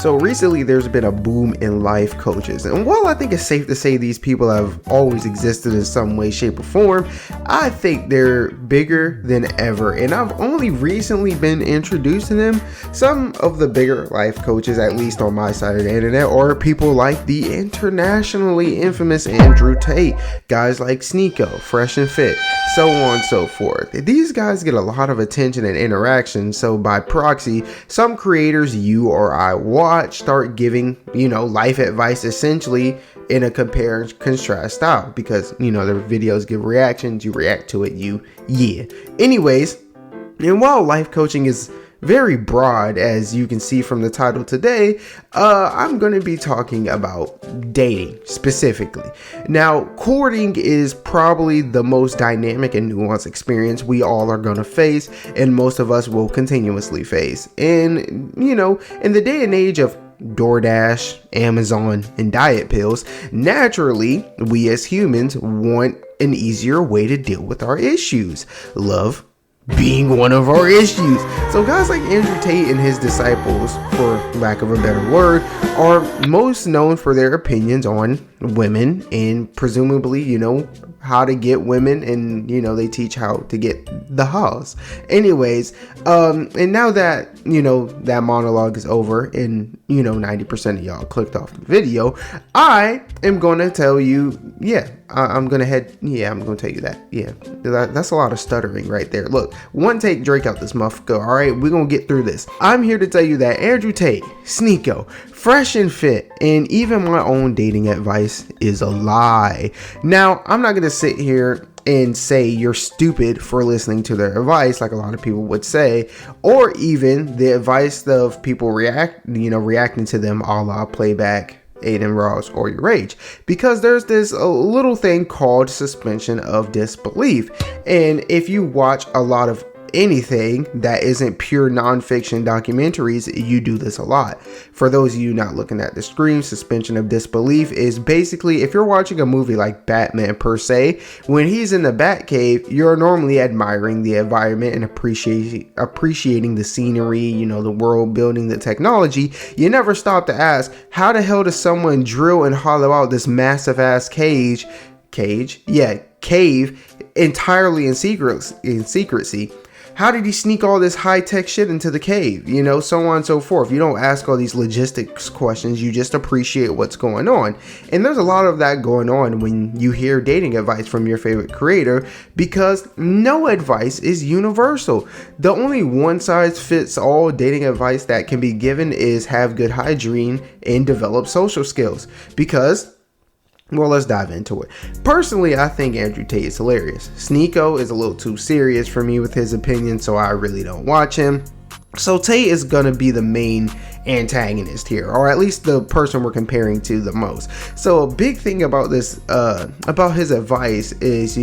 So recently there's been a boom in life coaches, and while I think it's safe to say these people have always existed in some way, shape, or form, I think they're bigger than ever, and I've only recently been introduced to them. Some of the bigger life coaches, at least on my side of the internet, are people like the internationally infamous Andrew Tate, guys like Sneako, Fresh and Fit, so on and so forth. These guys get a lot of attention and interaction, so by proxy, some creators you or I watch start giving, life advice essentially in a compare and contrast style, because, their videos give reactions, you react to it, Anyways, and while life coaching is very broad, as you can see from the title today, I'm going to be talking about dating specifically. Now, courting is probably the most dynamic and nuanced experience we all are going to face, and most of us will continuously face. And, in the day and age of DoorDash, Amazon, and diet pills, naturally, we as humans want an easier way to deal with our issues. Love being one of our issues. So guys like Andrew Tate and his disciples, for lack of a better word, are most known for their opinions on women and presumably, how to get women, and they teach how to get the house. Anyways, and now that that monologue is over and 90% of y'all clicked off the video, I am gonna tell you, I'm gonna tell you that. That's a lot of stuttering right there. Look, one take Drake out this motherfucker. All right, we're gonna get through this. I'm here to tell you that Andrew Tate, Sneako, Fresh and Fit, and even my own dating advice is a lie. Now, I'm not gonna sit here and say you're stupid for listening to their advice, like a lot of people would say, or even the advice of people reacting to them a la playback Adin Ross or Your Age, because there's this little thing called suspension of disbelief. And if you watch a lot of anything that isn't pure nonfiction documentaries, you do this a lot. For those of you not looking at the screen, suspension of disbelief is basically, if you're watching a movie like Batman per se, when he's in the Batcave, you're normally admiring the environment and appreciating the scenery, the world building, the technology. You never stop to ask, how the hell does someone drill and hollow out this massive ass cave entirely in secrecy? How did he sneak all this high-tech shit into the cave? So on and so forth. You don't ask all these logistics questions. You just appreciate what's going on. And there's a lot of that going on when you hear dating advice from your favorite creator, because no advice is universal. The only one-size-fits-all dating advice that can be given is have good hygiene and develop social skills. Because, well, let's dive into it. Personally, I think Andrew Tate is hilarious. Sneako is a little too serious for me with his opinion, so I really don't watch him. So Tate is gonna be the main antagonist here, or at least the person we're comparing to the most. So a big thing about this, about his advice is,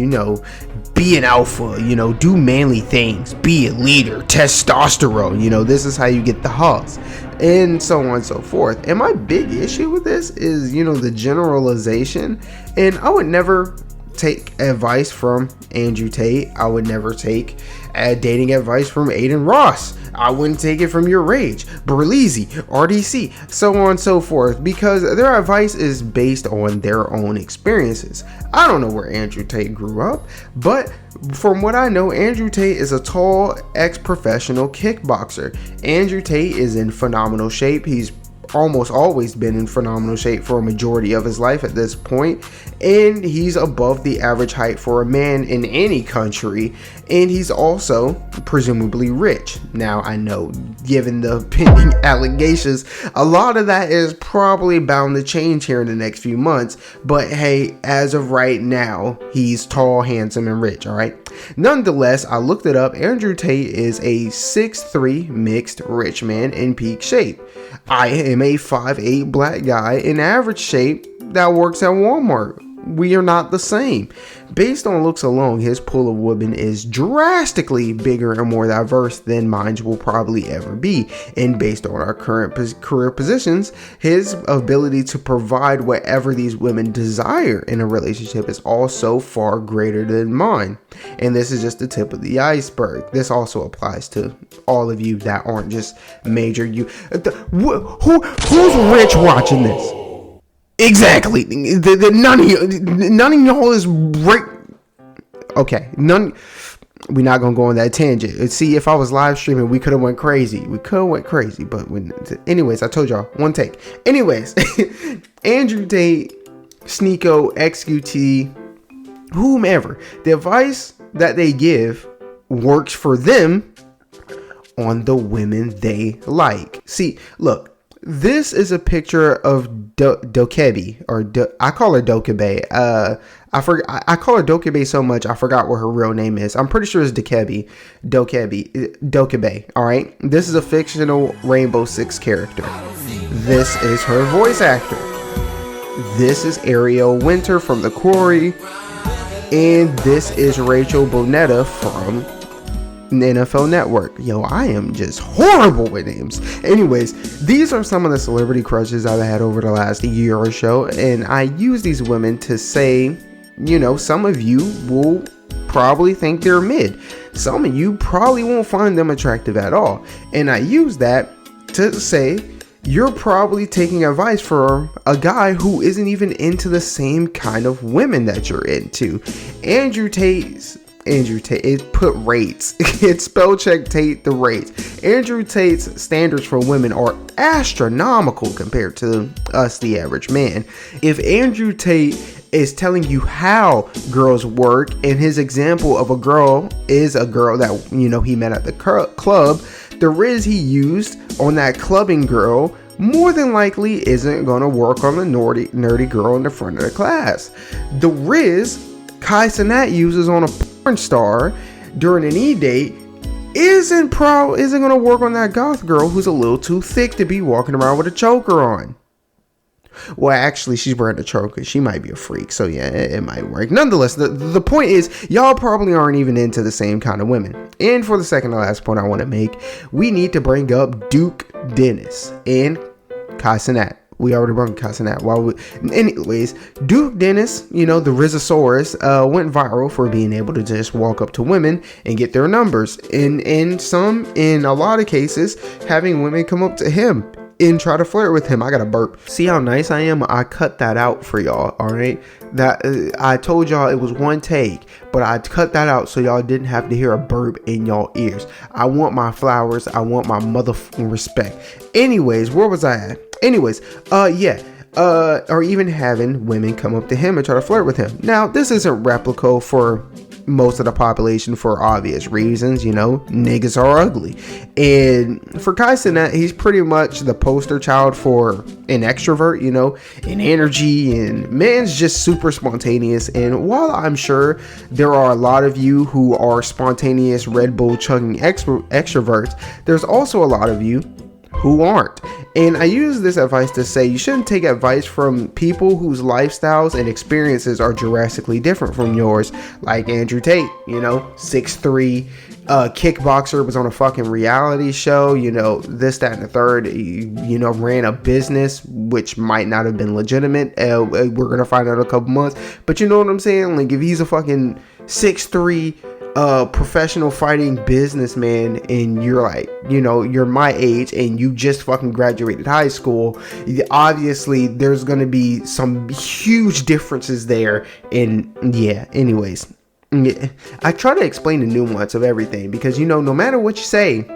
be an alpha, do manly things, be a leader, testosterone, this is how you get the hogs, and so on and so forth. And my big issue with this is, the generalization, and I would never take advice from Andrew Tate. I would never take dating advice from Adin Ross. I wouldn't take it from Your Rage, Berleezy, RDC, so on and so forth, because their advice is based on their own experiences. I don't know where Andrew Tate grew up, but from what I know, Andrew Tate is a tall ex-professional kickboxer. Andrew Tate is in phenomenal shape. He's almost always been in phenomenal shape for a majority of his life at this point, and he's above the average height for a man in any country, and he's also presumably rich. Now, I know, given the pending allegations, a lot of that is probably bound to change here in the next few months, but hey, as of right now, he's tall, handsome, and rich, alright? Nonetheless, I looked it up. Andrew Tate is a 6'3" mixed rich man in peak shape. I am a 5'8" black guy in average shape that works at Walmart. we are not the same. Based on looks alone, his pool of women is drastically bigger and more diverse than mine will probably ever be. And based on our current career positions, his ability to provide whatever these women desire in a relationship is also far greater than mine. And this is just the tip of the iceberg. This also applies to all of you that aren't just major you. Who's rich watching this? Exactly. None of y'all is right. Okay, we're not gonna go on that tangent. See, if I was live streaming, we could have went crazy. But anyways, I told y'all one take. Anyways, Andrew Tate, Sneako, XQT, whomever, the advice that they give works for them on the women they like. See, look. This is a picture of Dokebe, I call her Dokebe. I call her Dokebe so much I forgot what her real name is. I'm pretty sure it's Dokebe. All right. This is a fictional Rainbow Six character. This is her voice actor. This is Ariel Winter from The Quarry, and this is Rachel Bonetta from NFL Network. Yo, I am just horrible with names. Anyways, these are some of the celebrity crushes I've had over the last year or so, and I use these women to say, some of you will probably think they're mid. Some of you probably won't find them attractive at all. And I use that to say you're probably taking advice from a guy who isn't even into the same kind of women that you're into. Andrew Tate, it put rates. It spell check Tate the rates. Andrew Tate's standards for women are astronomical compared to us, the average man. If Andrew Tate is telling you how girls work, and his example of a girl is a girl that, he met at the club, the riz he used on that clubbing girl more than likely isn't going to work on the nerdy girl in the front of the class. The riz Kai Cenat uses on a porn star during an e-date isn't going to work on that goth girl who's a little too thick to be walking around with a choker on. Well, actually, she's wearing a choker. She might be a freak, so yeah, it might work. Nonetheless, the point is, y'all probably aren't even into the same kind of women. And for the second to last point I want to make, we need to bring up Duke Dennis and Kai Cenat. We already brought Kai Cenat. Anyways, Duke Dennis, the Rizosaurus, went viral for being able to just walk up to women and get their numbers. In a lot of cases, having women come up to him and try to flirt with him. I got a burp. See how nice I am? I cut that out for y'all, all right? That I told y'all it was one take, but I cut that out so y'all didn't have to hear a burp in y'all ears. I want my flowers. I want my motherfucking respect. Anyways, where was I at? Anyways, or even having women come up to him and try to flirt with him. Now, this isn't Replico for most of the population for obvious reasons, niggas are ugly. And for Kai Cenat, he's pretty much the poster child for an extrovert, and energy, and man's just super spontaneous. And while I'm sure there are a lot of you who are spontaneous Red Bull chugging extroverts, there's also a lot of you who aren't. And I use this advice to say you shouldn't take advice from people whose lifestyles and experiences are drastically different from yours, like Andrew Tate, 6'3", kickboxer, was on a fucking reality show, this, that, and the third, ran a business which might not have been legitimate. We're gonna find out in a couple months, but you know what I'm saying? Like, if he's a fucking 6'3", professional fighting businessman, and you're like, you're my age and you just fucking graduated high school, obviously there's gonna be some huge differences there. And yeah, anyways, I try to explain the nuance of everything because no matter what you say,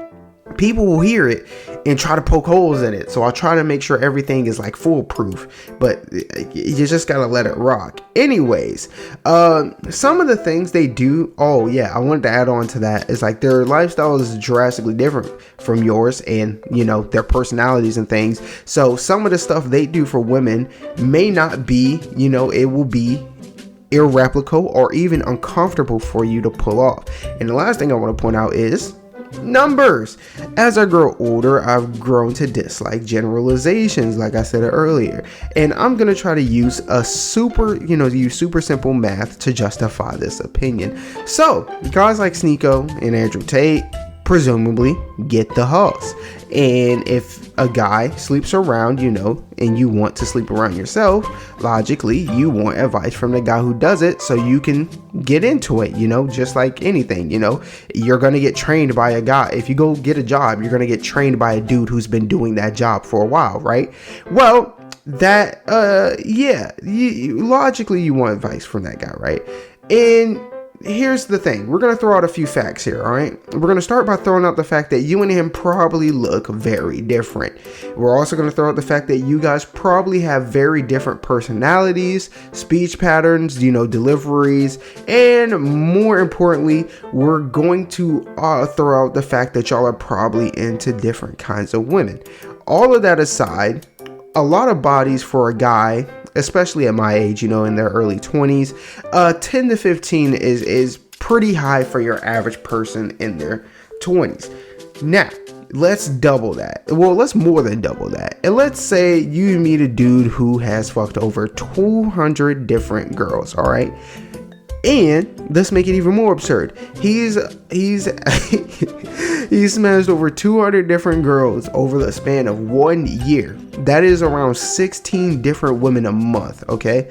people will hear it and try to poke holes in it. So I'll try to make sure everything is like foolproof, but you just gotta let it rock. Anyways, some of the things they do, I wanted to add on to that, is like their lifestyle is drastically different from yours, and their personalities and things. So some of the stuff they do for women may not be, it will be irreplicable or even uncomfortable for you to pull off. And the last thing I want to point out is numbers. As I grow older, I've grown to dislike generalizations, like I said earlier. And I'm going to try to use use super simple math to justify this opinion. So, guys like Sneako and Andrew Tate presumably get the house. And if a guy sleeps around, and you want to sleep around yourself, logically, you want advice from the guy who does it so you can get into it, just like anything, you're going to get trained by a guy. If you go get a job, you're going to get trained by a dude who's been doing that job for a while, right? Well, that, logically, you want advice from that guy, right? And here's the thing. We're going to throw out a few facts here, all right? We're going to start by throwing out the fact that you and him probably look very different. We're also going to throw out the fact that you guys probably have very different personalities, speech patterns, deliveries, and more importantly, we're going to throw out the fact that y'all are probably into different kinds of women. All of that aside, a lot of bodies for a guy, especially at my age, in their early 20s, 10 to 15 is pretty high for your average person in their 20s. Now, let's double that. Well, let's more than double that. And let's say you meet a dude who has fucked over 200 different girls, all right? And let's make it even more absurd. He's smashed over 200 different girls over the span of 1 year. That is around 16 different women a month, okay?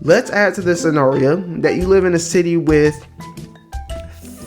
Let's add to the scenario that you live in a city with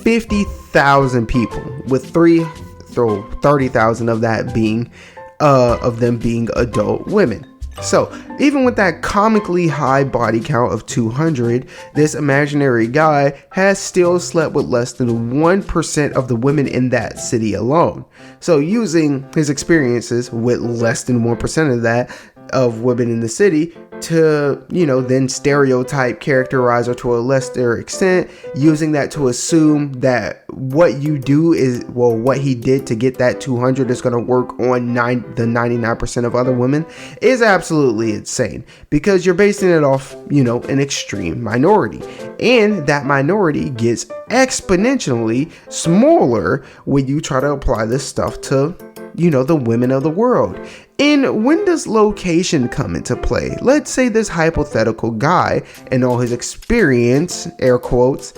50,000 people, with 30,000 of them being adult women. So, even with that comically high body count of 200, this imaginary guy has still slept with less than 1% of the women in that city alone. So, using his experiences with less than 1% of that of women in the city to, then stereotype, characterize, or to a lesser extent, using that to assume that what you do is, what he did to get that 200 is going to work on the 99% of other women is absolutely insane, because you're basing it off, an extreme minority, and that minority gets exponentially smaller when you try to apply this stuff to, the women of the world. And when does location come into play? Let's say this hypothetical guy and all his experience, air quotes,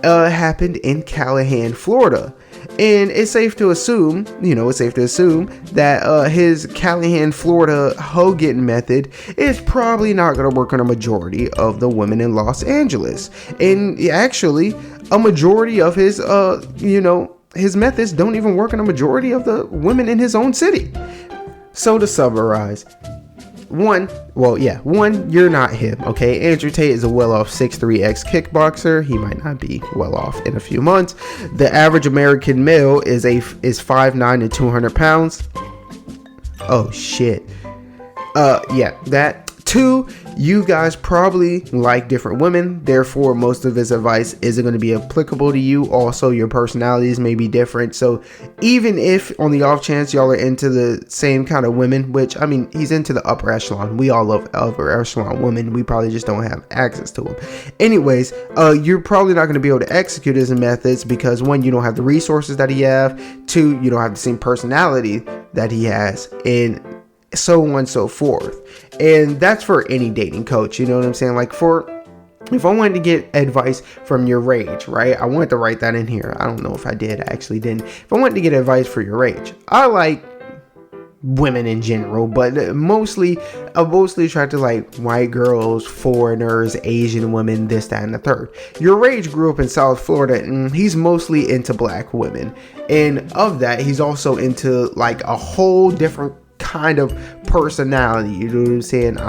happened in Callahan, Florida. And it's safe to assume, that his Callahan, Florida hoe getting method is probably not going to work on a majority of the women in Los Angeles. And actually, a majority of his, his methods don't even work on a majority of the women in his own city. So to summarize, one, you're not him, okay? Andrew Tate is a well-off 6'3" ex-kickboxer. He might not be well-off in a few months. The average American male is 5'9" and 200 pounds. Oh, shit. That. 2, you guys probably like different women, therefore most of his advice isn't going to be applicable to you. Also, your personalities may be different, so even if on the off chance y'all are into the same kind of women, which he's into the upper echelon, we all love upper echelon women, we probably just don't have access to them. Anyways, you're probably not going to be able to execute his methods because 1, you don't have the resources that he have, 2, you don't have the same personality that he has, and so on and so forth. And that's for any dating coach, you know what I'm saying? Like, if I wanted to get advice from your rage, right? I wanted to write that in here. I don't know if I did. I actually didn't. If I wanted to get advice for your rage, I like women in general, but mostly attracted to like white girls, foreigners, Asian women, this, that, and the third. Your rage grew up in South Florida, and he's mostly into black women. And of that, he's also into like a whole different kind of personality, you know what I'm saying?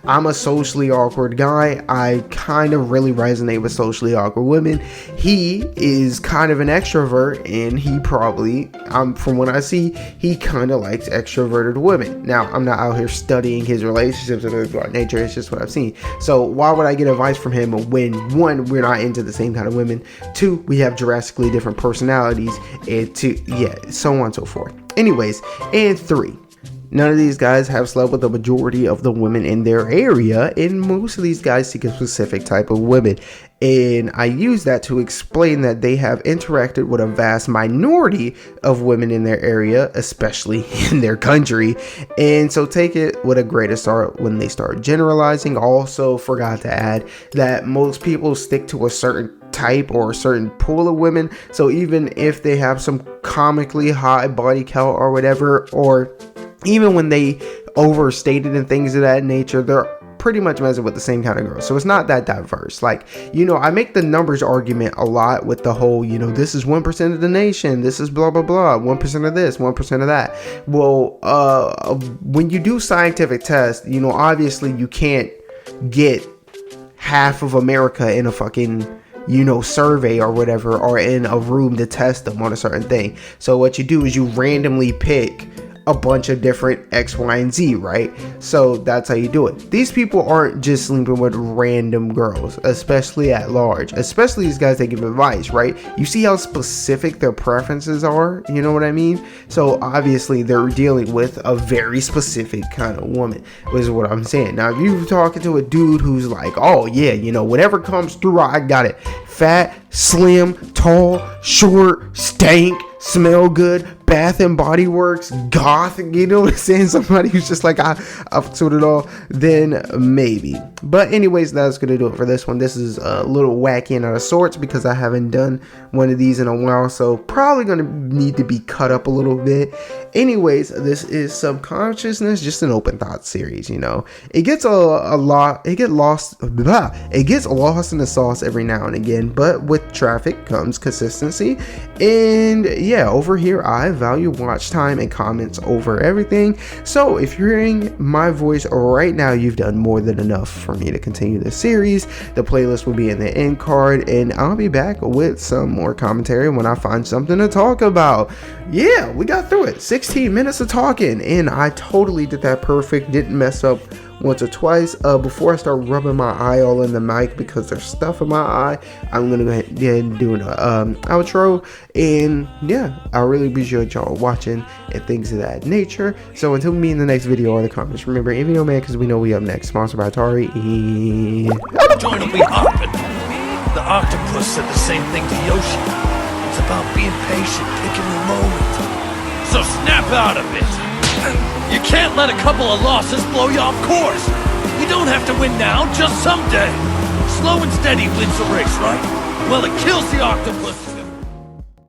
I'm a socially awkward guy. I kind of really resonate with socially awkward women. He is kind of an extrovert, and he probably, from what I see, he kind of likes extroverted women. Now, I'm not out here studying his relationships or anything of that nature. It's just what I've seen. So why would I get advice from him when 1, we're not into the same kind of women, 2, we have drastically different personalities, and 2, so on and so forth. Anyways, and 3. None of these guys have slept with the majority of the women in their area, and most of these guys seek a specific type of women. And I use that to explain that they have interacted with a vast minority of women in their area, especially in their country. And so take it with a grain of salt when they start generalizing. Also forgot to add that most people stick to a certain type or a certain pool of women. So even if they have some comically high body count or whatever, or even when they overstated and things of that nature, they're pretty much messing with the same kind of girls. So it's not that diverse. Like, you know, I make the numbers argument a lot with the whole, you know, this is 1% of the nation, this is blah blah blah, 1% of this, 1% of that. Well, when you do scientific tests, you know, obviously you can't get half of America in a fucking, you know, survey or whatever, or in a room to test them on a certain thing. So what you do is you randomly pick a bunch of different X, Y, and Z, right? So that's how you do it. These people aren't just sleeping with random girls, especially at large, especially these guys that give advice, right? You see how specific their preferences are, you know what I mean? So obviously they're dealing with a very specific kind of woman, is what I'm saying. Now, if you're talking to a dude who's like, oh yeah, you know, whatever comes through, I got it. Fat, slim, tall, short, stank, smell good, Bath and Body Works, goth, you know what I'm saying? Somebody who's just like, I've sort it all, then maybe. But anyways, that's gonna do it for this one. This is a little wacky and out of sorts because I haven't done one of these in a while, so probably gonna need to be cut up a little bit. Anyways, this is Subconsciousness, just an open thought series, you know. It gets it gets lost in the sauce every now and again, but with traffic comes consistency. And yeah, over here I value watch time and comments over everything. So if you're hearing my voice right now, you've done more than enough for me to continue this series. The playlist will be in the end card, and I'll be back with some more commentary when I find something to talk about. Yeah, we got through it. 16 minutes of talking, and I totally did that perfect. Didn't mess up once or twice. Before I start rubbing my eye all in the mic because there's stuff in my eye, I'm gonna go ahead and do an outro. And yeah, I really appreciate y'all watching and things of that nature. So until we meet in the next video or the comments, remember, if you know man, because we know we up next. Sponsored by Atari. Join will be hopping. The octopus said the same thing to Yoshi. It's about being patient, picking your moment. So snap out of it. You can't let a couple of losses blow you off course. You don't have to win now, just someday. Slow and steady wins the race, right? Well, it kills the octopus.